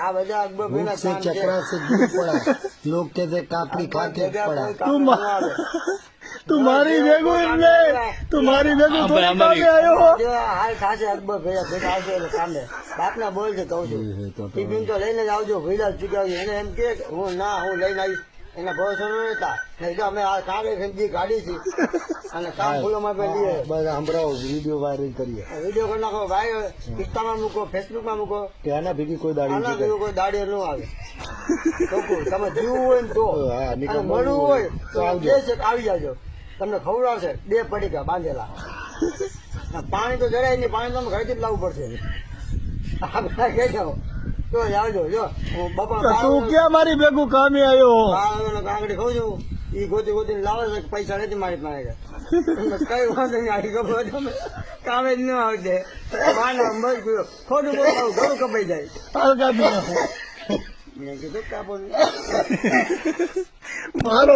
આ બધા અકબર ભાઈ से चक्रा से दूर पड़ा लोग कहते कापड़ी खा के पड़ा तुम्हारी देखो इनने तुम्हारी देखो थोड़ी कामे आयो हो હાલ થાશે અકબર ભાઈ ભેગા આવશે એટલે કામે બાપના બોલ છે કહું છું ટિફિન તો લઈને જ આવજો ભીડા ચૂક્યા એને એમ કે હું ના હું લઈને આવીશ એના ભરોસો ન રહેતા નહીં તો અમે આ કાલે ખંજી કાઢી છે અને કામ ફૂલોમાં પણ લઈએ बस हमराओ वीडियो वायरल करिए વિડીયો કરી નાખો ભાઈ ઇન્સ્ટામાં મૂકો ફેસબુકમાં મૂકો कहना भी कोई दाढ़ी આના नहीं જેવું કોઈ દાડીએ ન આવે ચોખ્ખું તમે જીવવું હોય ને તો હા, અને નિકાલ મળવું હોય તો આવજો. બે છે આવી જાજો તમને ખવડાવશે 2 પડીકા બાંધેલા પાણી તો જરાય નહીં પાણી તો તમે ઘરેથી જ લાવવું પડશે આપણે કહી જાઓ તો આવજો જો હું બપોર તું ક્યાં મારી ભેગું કામે આવ્યો હો કાંકડી ખાઉં છું ઈ ગોતી ગોતી લાવે છે પૈસા નથી મારી પાસે કઈ વાંધો નહીં આવી ખબર તમે કામે જ ન આવશે માનો મજ ગયો ખોટું બોલાવું ઘણું કપાઈ જાય હલકા બી મેં કીધું કાપો મારો